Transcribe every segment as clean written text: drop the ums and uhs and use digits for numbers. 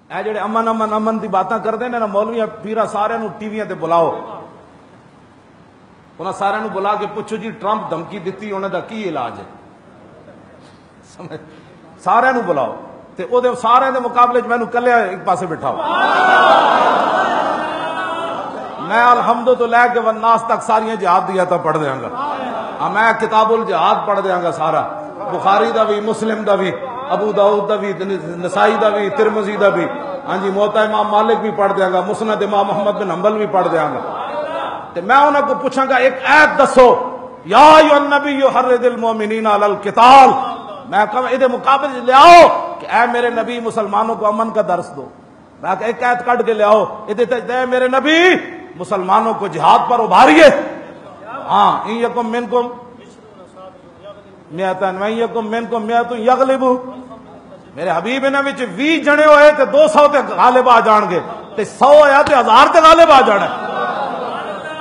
اے جڑے امن امن امن دی باتاں کرتے ہیں نا مولوی پیرا سارے نو ٹی ویاں تے بلاؤ، انہاں سارے نو بلا کے پوچھو جی ٹرمپ دھمکی دیتی انہاں دا کی علاج ہے، سارے نو بلاؤ تے او دے سارے دے مقابلے میں کلے ایک پاسے بٹھاؤ، میں الحمد تو لے کے والناس تک ساریاں جہاد دیا تا پڑھ دیاں گا، میں کتاب الجہاد پڑھ دیاں گا سارا، بخاری دا بھی، مسلم دا بھی، ابو داؤد دا بھی، نسائی دا بھی، ترمذی دا بھی، ہاں جی موطا امام مالک بھی پڑھ دیاں گا، مسند امام محمد بن حنبل بھی پڑھ دیاں گا، تے میں انہاں کو پوچھاں گا ایک آیت دسو یا ایھا النبی حرض المؤمنین علی القتال، میں کہا ادھے مقابلے لے آؤ کہ اے میرے نبی مسلمانوں کو امن کا درس دو، میں کہا ایک آیت کٹ کے لے آؤ ادھے اے میرے نبی مسلمانوں کو جہاد پر ابھاریے، ہاں ان یکم منکم میاتن وَإِن یکم منکم میات یغلبوا، میرے حبیب انہاں وچ 20 جنے ہوئے تے 200 تے غالب آ جان گے تے 100 ہویا تے 1000 تے غالب آ جانا،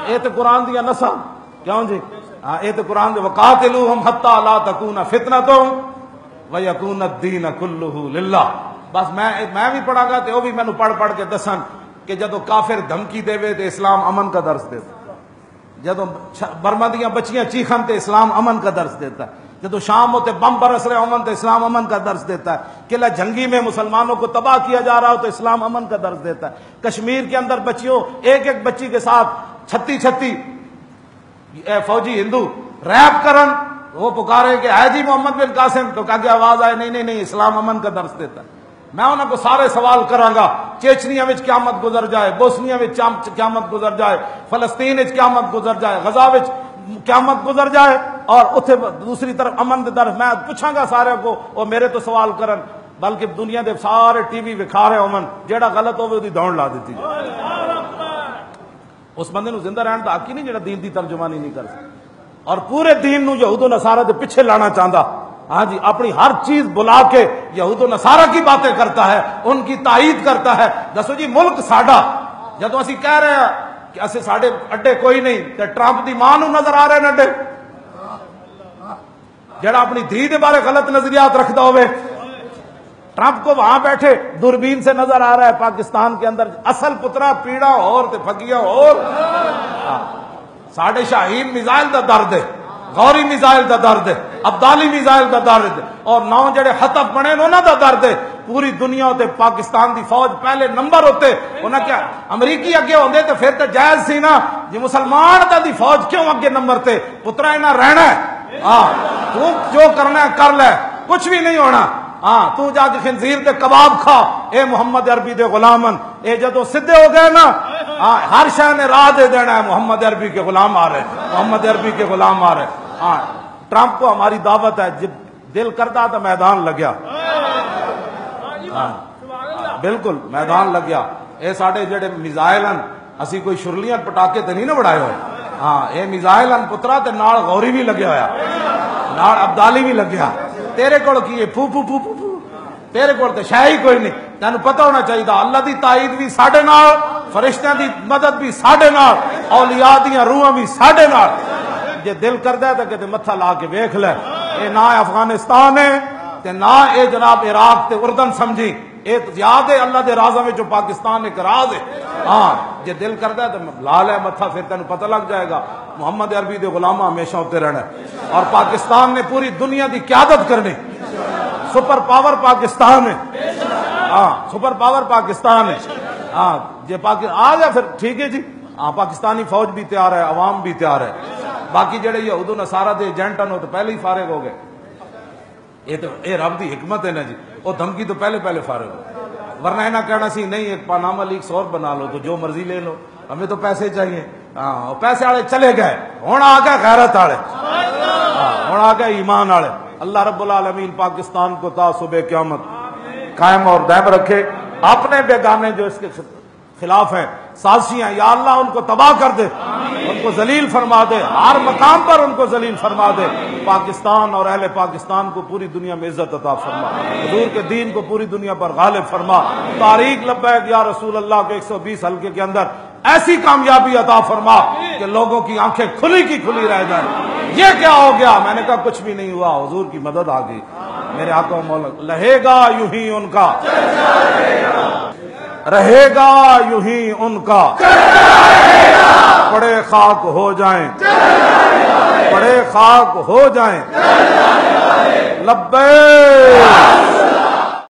اے تے قرآن دی نص کیوں جی، ہاں اے تے قرآن دے وقاتلوہم حتی لا تکون فتنۃ ویکون الدین کلہ للہ، بس میں بھی پڑھا گا تے او بھی مینوں پڑھ کے دسن کہ جدو کافر دھمکی دے تے اسلام امن کا درس دیتا، جدو برما دیاں بچیاں چیخن تے اسلام امن کا درس دیتا ہے، جدو شام ہوتے بم برس رہے امن تو اسلام امن کا درس دیتا ہے، قلعہ جنگی میں مسلمانوں کو تباہ کیا جا رہا ہو تو اسلام امن کا درس دیتا ہے، کشمیر کے اندر بچیوں ایک ایک بچی کے ساتھ 36 فوجی ہندو ریپ کرن، وہ پکارے کہ ہے جی محمد بن قاسم، تو کہا کہ آواز آئے نہیں اسلام امن کا درس دیتا ہے، میں انہوں کو سارے سوال کراں گا، چیچنیا وچ قیامت گزر جائے، بوسنیا وچ قیامت گزر جائے، فلسطین وچ قیامت گزر جائے، غزہ وچ قیامت گزر جائے، اور اتھے دوسری طرف امن دے درس میں پوچھاں گا سارے کو، اور میرے تو سوال کرن، بلکہ دنیا دے سارے ٹی وی وکھا رہے امن، جیڑا غلط ہوئے دی دوڑ لا دیتی جائے، اس بندے نو زندہ رہن دا حق ہی نہیں جیڑا دین دی ترجمانی نہیں کر سکتا، اور پورے دین نو یہود و نصارہ دے پیچھے لانا چاہتا، ہاں جی اپنی ہر چیز بلا کے یہود و نصارہ کی باتیں کرتا ہے، ان کی تائید کرتا ہے، دسو جی ملک ساڈا، جدو اسی کہہ رہے ہیں کہ اسے ساڈے اڈے کوئی نہیں تے ٹرمپ دی ماں نو نظر آ رہے ہیں اڈے، جڑا اپنی دھی دے بارے غلط نظریات رکھتا ہوئے، ٹرمپ کو وہاں بیٹھے دوربین سے نظر آ رہا ہے پاکستان کے اندر اصل پترا پیڑا اور تے پھگیاں اور، ساڈے شاہین میزائل دا درد ہے، غوری میزائل دا درد ہے، ابدالی میزائل دا درد ہے، اور 9 جڑے خطف بنے انہاں دا درد ہے، پوری دنیا تے پاکستان دی فوج پہلے نمبر ہوتے، انہاں کیا امریکی اگے ہوندے تے پھر تے جائز سی نا جی مسلمان دا دی فوج کیوں اگے نمبر تے، پترا انہاں رہنا ہے، تو جو کرنا ہے کر لے، کچھ بھی نہیں ہونا، تو جا کے خنزیر تے کباب کھا، اے محمد عربی دے غلامن، اے جدو سدھے ہو گئے نا ہر شے نے راہ دے دینا ہے، محمد عربی کے غلام آ رہے، محمد عربی کے غلام آ رہے، ٹرمپ کو ہماری دعوت ہے، جب دل کرتا تو میدان لگیا، بالکل میدان لگیا، اے ساڑے جڑے میزائل ہیں اسی کوئی شرلیاں پٹاکے تے نہیں نہ بڑھائے ہوئے، اے میزائل ہیں پترا تے نال غوری بھی لگیا ہویا، نال ابدالی بھی لگیا، تیرے کول کی ہے پھو پھو پھو پھو پھو، تیرے کول تے شے ہی کوئی نہیں، تینوں پتہ ہونا چاہیے اللہ دی تائید بھی ساڈے نال، فرشتیاں دی مدد بھی ساڈے نال، اولیاء دیاں روحاں بھی ساڈے نال، جے دل کردا ہے تے کتے متھا لا کے ویکھ لے، اے نہ افغانستان ہے تے نہ اے جناب عراق تے اردن سمجھی، اے یاد ہے اللہ دے رازاں وچ پاکستان ایک راز ہے، جے دل کردا ہے تے لا لے متھا، پھر تینوں پتہ لگ جائے گا محمد عربی دے غلامہ ہمیشہ ہوتے رہنا ہے، اور پاکستان نے پوری دنیا دی قیادت کرنی، سپر پاور پاکستان ہے، سپر پاور پاکستان ہے، جے پاکستان آ گیا پھر ٹھیک ہے جی، پاکستانی فوج بھی تیار ہے، عوام بھی تیار ہے، باقی جڑے یہود و نصارہ دے ایجنٹ ہیں تو پہلے ہی فارغ ہو گئے، یہ رب دی حکمت ہے نا جی، وہ دھمکی تو پہلے فارغ ہو، ورنہ نہ کہنا سی نہیں ایک پاناما لیکس اور بنا لو تو جو مرضی لے لو، ہمیں تو پیسے چاہیے، پیسے والے چلے گئے، ہوں آ گئے غیرت والے، ہوں آ گئے ایمان والے، اللہ رب العالمین پاکستان کو تا صبح قیامت قائم اور دائم رکھے، اپنے بیگانے جو اس کے خلاف ہیں سازشیاں، یا اللہ ان کو تباہ کر دے، ان کو ذلیل فرما دے، ہر مقام پر ان کو ذلیل فرما دے، پاکستان اور اہل پاکستان کو پوری دنیا میں عزت عطا فرما، حضور کے دین کو پوری دنیا پر غالب فرما، تاریخ لبیک یا رسول اللہ کے 120 حلقے کے اندر ایسی کامیابی عطا فرما کہ لوگوں کی آنکھیں کھلی کی کھلی رہ جائیں، یہ کیا ہو گیا؟ میں نے کہا کچھ بھی نہیں ہوا، حضور کی مدد آ گئی، میرے آقا و مولا، لہے گا یوں ہی ان کا رہے گا یوں ہی ان کا پڑے خاک ہو جائیں پڑے خاک ہو جائیں لبیک